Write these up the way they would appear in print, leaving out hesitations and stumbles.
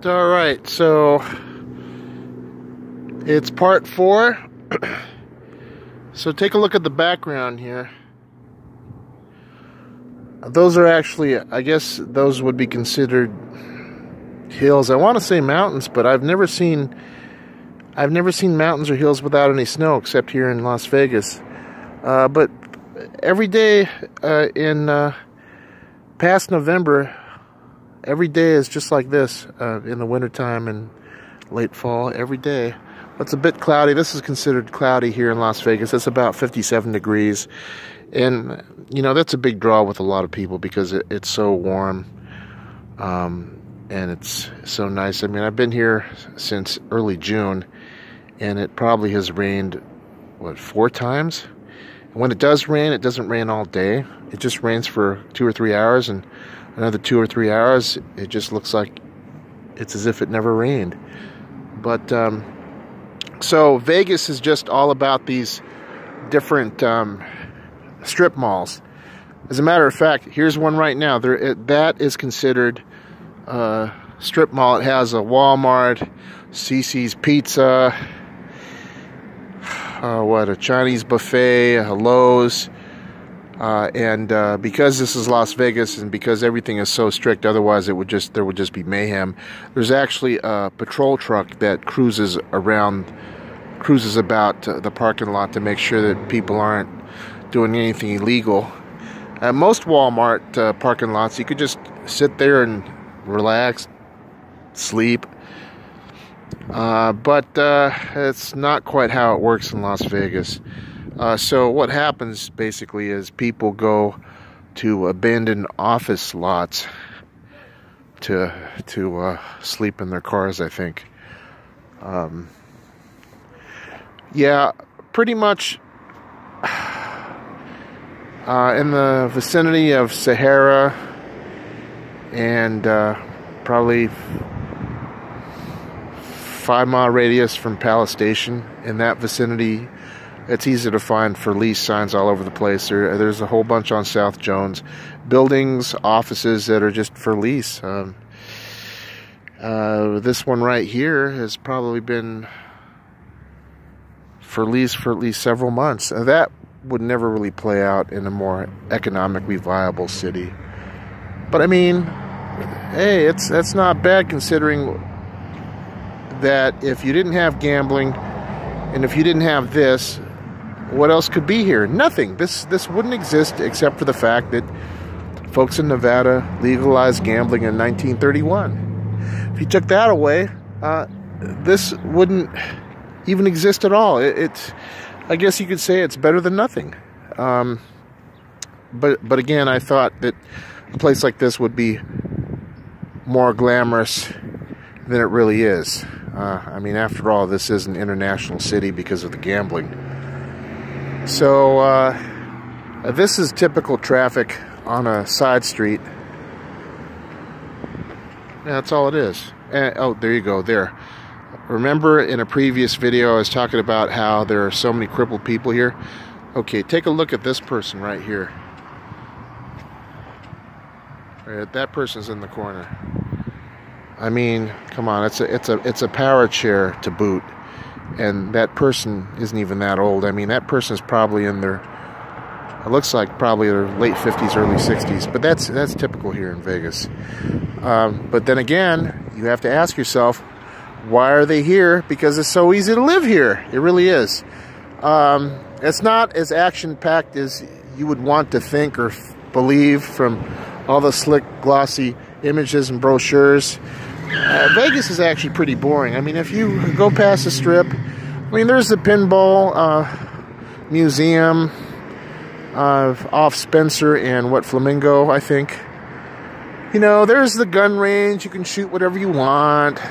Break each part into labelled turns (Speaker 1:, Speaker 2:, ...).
Speaker 1: All right, so it's part 4. So take a look at the background here. Those are actually, I guess those would be considered hills. I want to say mountains, but I've never seen mountains or hills without any snow except here in Las Vegas. But every day in past November, every day is just like this in the wintertime and late fall, every day. It's a bit cloudy. This is considered cloudy here in Las Vegas. It's about 57 degrees. And, you know, that's a big draw with a lot of people because it's so warm. And it's so nice. I mean, I've been here since early June, and it probably has rained, what, 4 times? And when it does rain, it doesn't rain all day. It just rains for 2 or 3 hours, and another 2 or 3 hours, it just looks like it's as if it never rained. But, so Vegas is just all about these different strip malls. As a matter of fact, here's one right now. That is considered a strip mall. It has a Walmart, CC's Pizza, a Chinese buffet, a Lowe's, and because this is Las Vegas and because everything is so strict, otherwise there would just be mayhem. There's actually a patrol truck that cruises about the parking lot to make sure that people aren't doing anything illegal. At most Walmart parking lots, you could just sit there and relax, sleep. But it's not quite how it works in Las Vegas. So what happens basically is people go to abandoned office lots to sleep in their cars, I think. Yeah, pretty much in the vicinity of Sahara and probably 5-mile radius from Palace Station, in that vicinity, it's easy to find for lease signs all over the place. There's a whole bunch on South Jones, buildings, offices that are just for lease. This one right here has probably been for lease for at least several months. That would never really play out in a more economically viable city. But I mean, hey, that's not bad considering that if you didn't have gambling and if you didn't have this, what else could be here? Nothing. This wouldn't exist except for the fact that folks in Nevada legalized gambling in 1931. If you took that away, this wouldn't even exist at all. I guess you could say it's better than nothing. But again, I thought that a place like this would be more glamorous than it really is. I mean, after all, this is an international city because of the gambling. So this is typical traffic on a side street. Yeah, that's all it is. Oh, there you go, there. Remember in a previous video I was talking about how there are so many crippled people here? Okay, take a look at this person right here. Right, that person's in the corner. I mean, come on, it's a power chair to boot, and that person isn't even that old. I mean, that person's probably in their, it looks like probably their late 50s, early 60s. But that's typical here in Vegas. But then again, you have to ask yourself, why are they here? Because it's so easy to live here. It really is. It's not as action-packed as you would want to think or believe from all the slick, glossy images and brochures. Vegas is actually pretty boring. I mean, if you go past the Strip, I mean, there's the Pinball Museum off Spencer and Flamingo, I think. You know, there's the gun range. You can shoot whatever you want.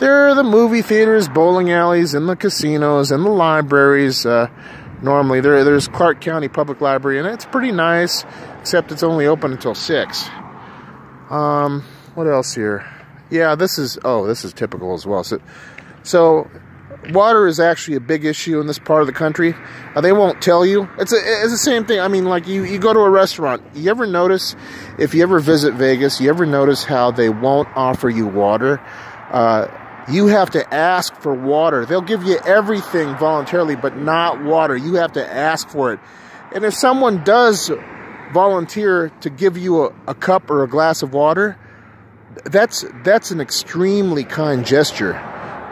Speaker 1: There are the movie theaters, bowling alleys, and the casinos, and the libraries. Normally, there's Clark County Public Library, and it's pretty nice, except it's only open until 6. What else here? Yeah, this is typical as well. So water is actually a big issue in this part of the country. They won't tell you. It's the same thing. I mean, like you go to a restaurant. You ever notice, if you ever visit Vegas, you ever notice how they won't offer you water? You have to ask for water. They'll give you everything voluntarily, but not water. You have to ask for it. And if someone does volunteer to give you a cup or a glass of water, that's an extremely kind gesture.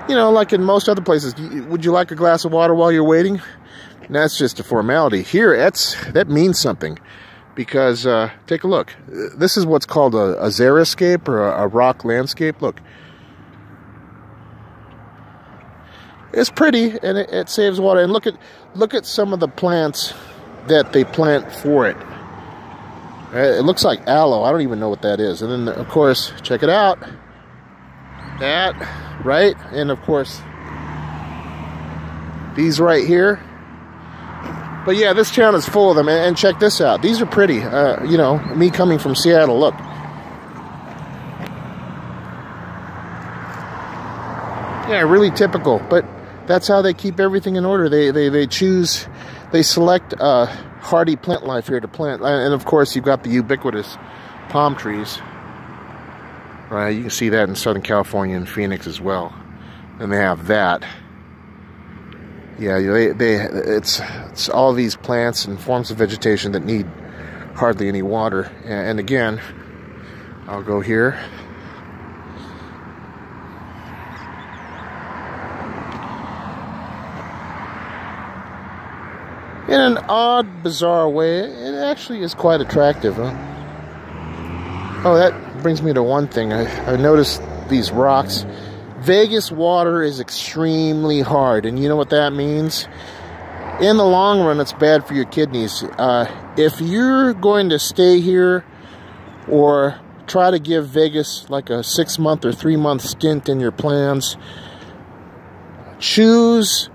Speaker 1: You know, like in most other places, would you like a glass of water while you're waiting? That's just a formality. Here, that means something, because take a look. This is what's called a Xeriscape, or a rock landscape. Look, it's pretty, and it saves water. And look at some of the plants that they plant for it. It looks like aloe. I don't even know what that is. And then, of course, check it out. That, right? And, of course, these right here. But, yeah, this town is full of them. And check this out. These are pretty. You know, me coming from Seattle, look. Yeah, really typical. But that's how they keep everything in order. They select hardy plant life here to plant. And of course, you've got the ubiquitous palm trees. Right, you can see that in Southern California and Phoenix as well. And they have that. Yeah, it's all these plants and forms of vegetation that need hardly any water. And again, I'll go here. In an odd, bizarre way, it actually is quite attractive, huh? Oh, that brings me to one thing. I noticed these rocks. Vegas water is extremely hard, and you know what that means? In the long run, it's bad for your kidneys. If you're going to stay here or try to give Vegas like a 6-month or 3-month stint in your plans, choose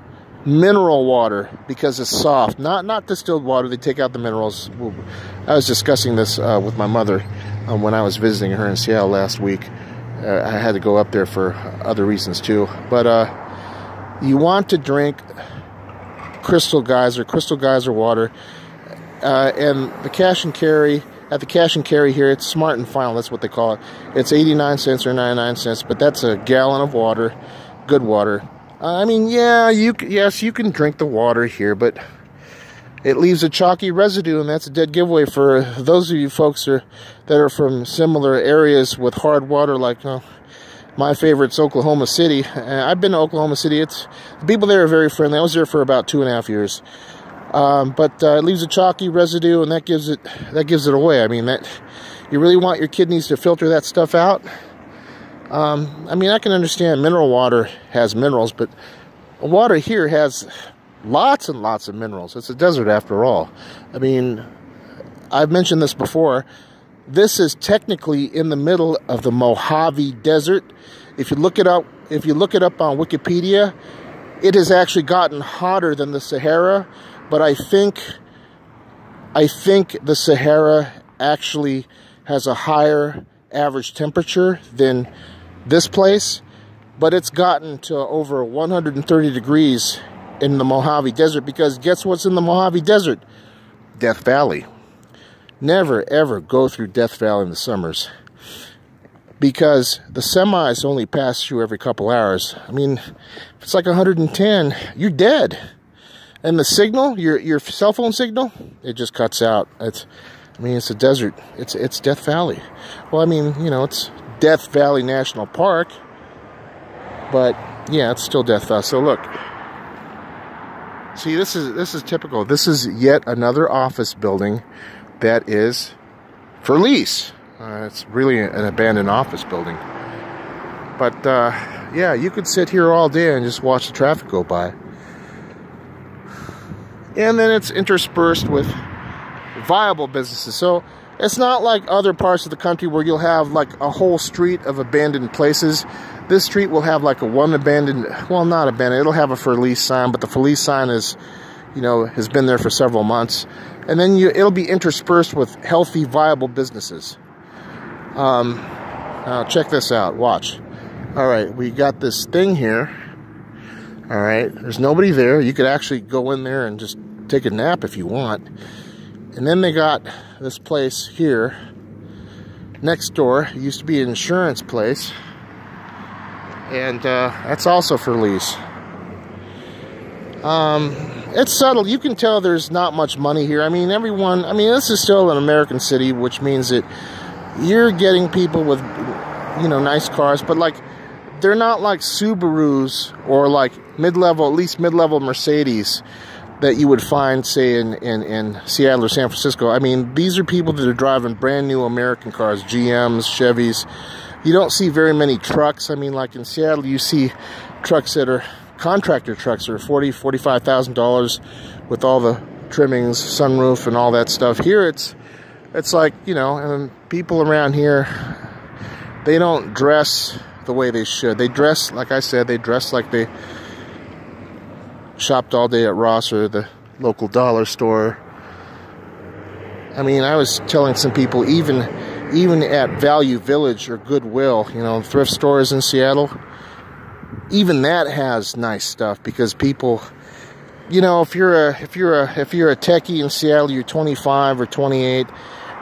Speaker 1: mineral water, because it's soft, not distilled water. They take out the minerals. I was discussing this with my mother when I was visiting her in Seattle last week. I had to go up there for other reasons too. But you want to drink Crystal Geyser water, and the cash and carry. At the cash and carry here, it's Smart and Final. That's what they call it. It's 89 cents or 99 cents, but that's a gallon of water, good water. I mean, yeah, yes, you can drink the water here, but it leaves a chalky residue, and that's a dead giveaway for those of you folks that are from similar areas with hard water, like my favorite's Oklahoma City. I've been to Oklahoma City. The people there are very friendly. I was there for about 2.5 years, but it leaves a chalky residue, and that gives it away. I mean, you really want your kidneys to filter that stuff out. I mean, I can understand mineral water has minerals, but water here has lots and lots of minerals. It's a desert after all. I mean, I've mentioned this before. This is technically in the middle of the Mojave Desert. If you look it up on Wikipedia, it has actually gotten hotter than the Sahara, but I think the Sahara actually has a higher average temperature than this place, but it's gotten to over 130 degrees in the Mojave Desert, because guess what's in the Mojave Desert? Death Valley. Never ever go through Death Valley in the summers, because the semis only pass through every couple hours. I mean, if it's like 110, you're dead. And the signal, your cell phone signal, it just cuts out. It's a desert. It's Death Valley. Well, I mean, you know, it's Death Valley National Park, but yeah, it's still Death Valley. So look, see, this is typical. This is yet another office building that is for lease. It's really an abandoned office building. But yeah, you could sit here all day and just watch the traffic go by. And then it's interspersed with viable businesses. So it's not like other parts of the country where you'll have like a whole street of abandoned places. This street will have like one abandoned, well, not abandoned, it'll have a for lease sign, but the for lease sign is, you know, has been there for several months. And then it'll be interspersed with healthy, viable businesses. Now check this out, watch. All right, we got this thing here. All right, there's nobody there. You could actually go in there and just take a nap if you want. And then they got this place here next door. It used to be an insurance place, and that's also for lease. It's subtle. You can tell there's not much money here. I mean, this is still an American city, which means that you're getting people with, you know, nice cars, but like, they're not like Subarus or like mid-level, at least mid-level Mercedes that you would find, say, in Seattle or San Francisco. I mean, these are people that are driving brand new American cars, GMs, Chevys. You don't see very many trucks. I mean, like in Seattle, you see trucks that are contractor trucks, are $40,000, $45,000 with all the trimmings, sunroof, and all that stuff. Here, it's like, you know, and people around here, they don't dress the way they should. They dress, like I said, they dress like they shopped all day at Ross or the local dollar store. I mean, I was telling some people, even at Value Village or Goodwill, you know, thrift stores in Seattle, even that has nice stuff, because people, you know, if you're a techie in Seattle, you're 25 or 28,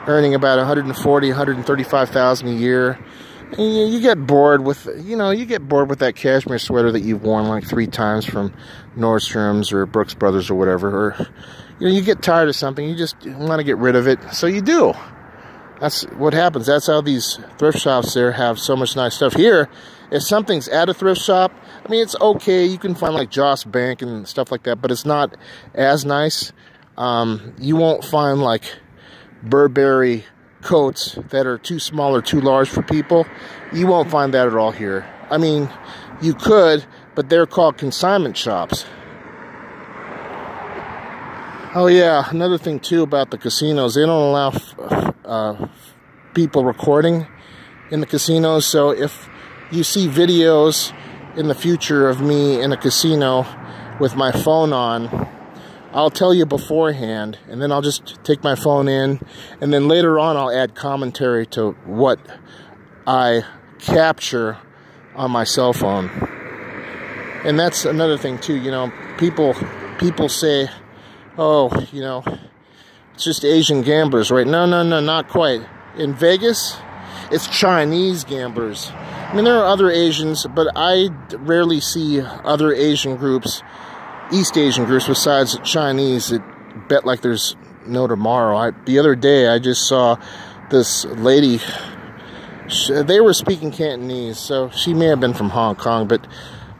Speaker 1: earning about $140,000-$135,000 a year. And you get bored with, you know, that cashmere sweater that you've worn like 3 times from Nordstrom's or Brooks Brothers or whatever. Or, you know, you get tired of something, you just want to get rid of it, so you do. That's what happens. That's how these thrift shops there have so much nice stuff. Here, if something's at a thrift shop, I mean, it's okay. You can find like Joss Bank and stuff like that, but it's not as nice. You won't find like Burberry coats that are too small or too large for people. You won't find that at all here. I mean, you could, but they're called consignment shops. Oh yeah, another thing too about the casinos, they don't allow people recording in the casinos. So if you see videos in the future of me in a casino with my phone on, I'll tell you beforehand, and then I'll just take my phone in, and then later on I'll add commentary to what I capture on my cell phone. And that's another thing too, you know, people say, oh, you know, it's just Asian gamblers, right? No, not quite. In Vegas, it's Chinese gamblers. I mean, there are other Asians, but I rarely see other Asian groups, East Asian groups besides Chinese, that bet like there's no tomorrow. The other day, I just saw this lady. They were speaking Cantonese, so she may have been from Hong Kong, but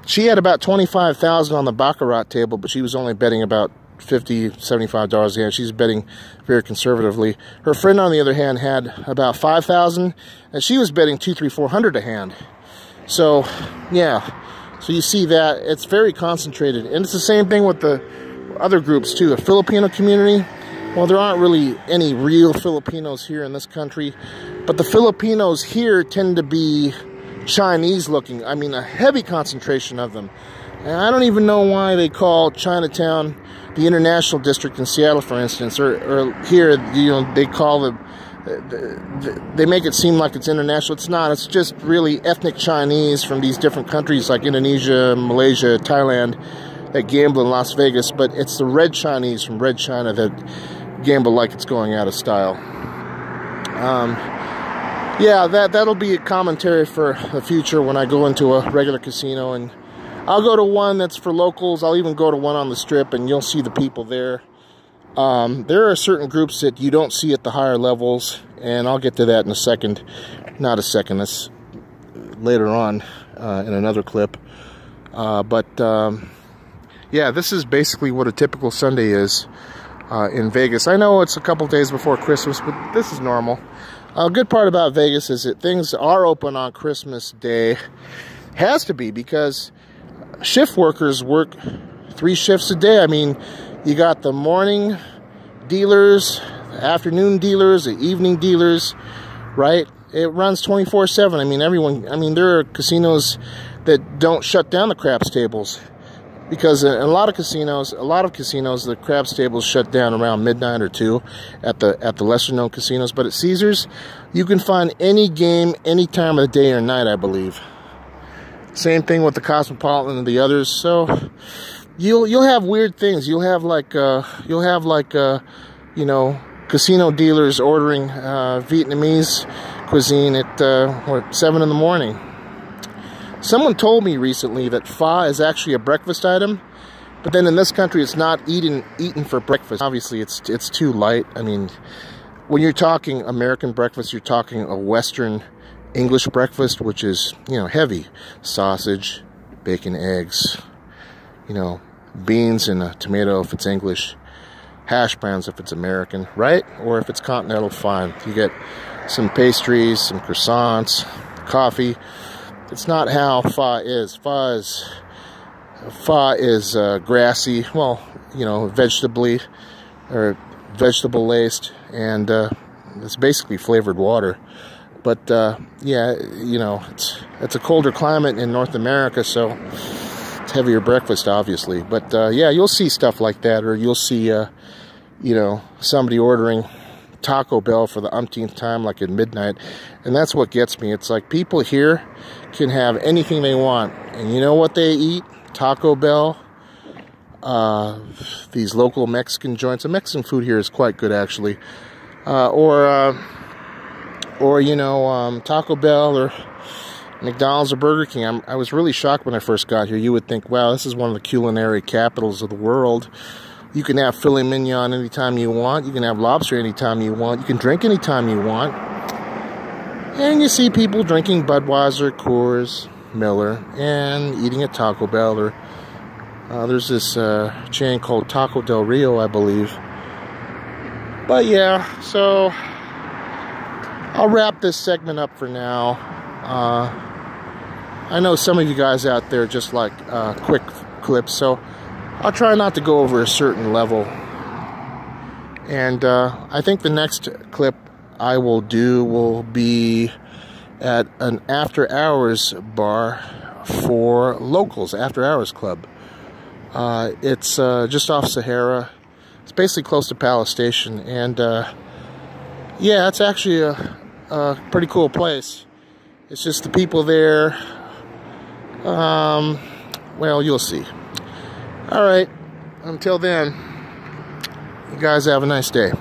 Speaker 1: she had about $25,000 on the baccarat table, but she was only betting about $50, $75 a hand. She's betting very conservatively. Her friend, on the other hand, had about $5,000, and she was betting $200, $300, $400 a hand. So, yeah. So you see that it's very concentrated, and it's the same thing with the other groups too. The Filipino community, well, there aren't really any real Filipinos here in this country, but the Filipinos here tend to be Chinese looking. I mean, a heavy concentration of them. And I don't even know why they call Chinatown the International District in Seattle, for instance, or here, you know, they call they make it seem like it's international. It's not. It's just really ethnic Chinese from these different countries like Indonesia, Malaysia, Thailand that gamble in Las Vegas. But it's the red Chinese from Red China that gamble like it's going out of style. Yeah, that'll be a commentary for the future when I go into a regular casino, and I'll go to one that's for locals. I'll even go to one on the Strip, and you'll see the people there. There are certain groups that you don't see at the higher levels, and I'll get to that in a second. Not a second, that's later on in another clip. Yeah, this is basically what a typical Sunday is in Vegas. I know it's a couple days before Christmas, but this is normal. A good part about Vegas is that things are open on Christmas Day. Has to be, because shift workers work 3 shifts a day. I mean, you got the morning dealers, the afternoon dealers, the evening dealers, right? It runs 24/7. I mean, there are casinos that don't shut down the craps tables, because in a lot of casinos, the craps tables shut down around midnight or 2 at the lesser known casinos. But at Caesars, you can find any game any time of the day or night, I believe. Same thing with the Cosmopolitan and the others. So you'll have weird things. You'll have like you know, casino dealers ordering Vietnamese cuisine at what, 7 in the morning. Someone told me recently that pho is actually a breakfast item, but then in this country it's not eaten for breakfast. Obviously it's too light. I mean, when you're talking American breakfast, you're talking a Western English breakfast, which is, you know, heavy. Sausage, bacon, eggs, you know, beans and a tomato if it's English, hash browns if it's American, right? Or if it's continental, fine. You get some pastries, some croissants, coffee. It's not how pho is. Pho is grassy, well, you know, vegetable laced, and it's basically flavored water. But yeah, you know, it's a colder climate in North America, so it's heavier breakfast, obviously. But yeah, you'll see stuff like that, or you'll see, you know, somebody ordering Taco Bell for the umpteenth time, like at midnight. And that's what gets me. It's like people here can have anything they want, and you know what they eat? Taco Bell, these local Mexican joints. The Mexican food here is quite good, actually. Or you know, Taco Bell or McDonald's or Burger King. I was really shocked when I first got here. You would think, wow, this is one of the culinary capitals of the world. You can have filet mignon anytime you want. You can have lobster anytime you want. You can drink anytime you want. And you see people drinking Budweiser, Coors, Miller, and eating at Taco Bell. Or there's this chain called Taco Del Rio, I believe. But yeah, so I'll wrap this segment up for now. I know some of you guys out there just like quick clips, so I'll try not to go over a certain level. And I think the next clip I will do will be at an after-hours bar for locals, after-hours club. It's just off Sahara. It's basically close to Palace Station, and yeah, it's actually a pretty cool place. It's just the people there, well, you'll see. All right, until then, you guys have a nice day.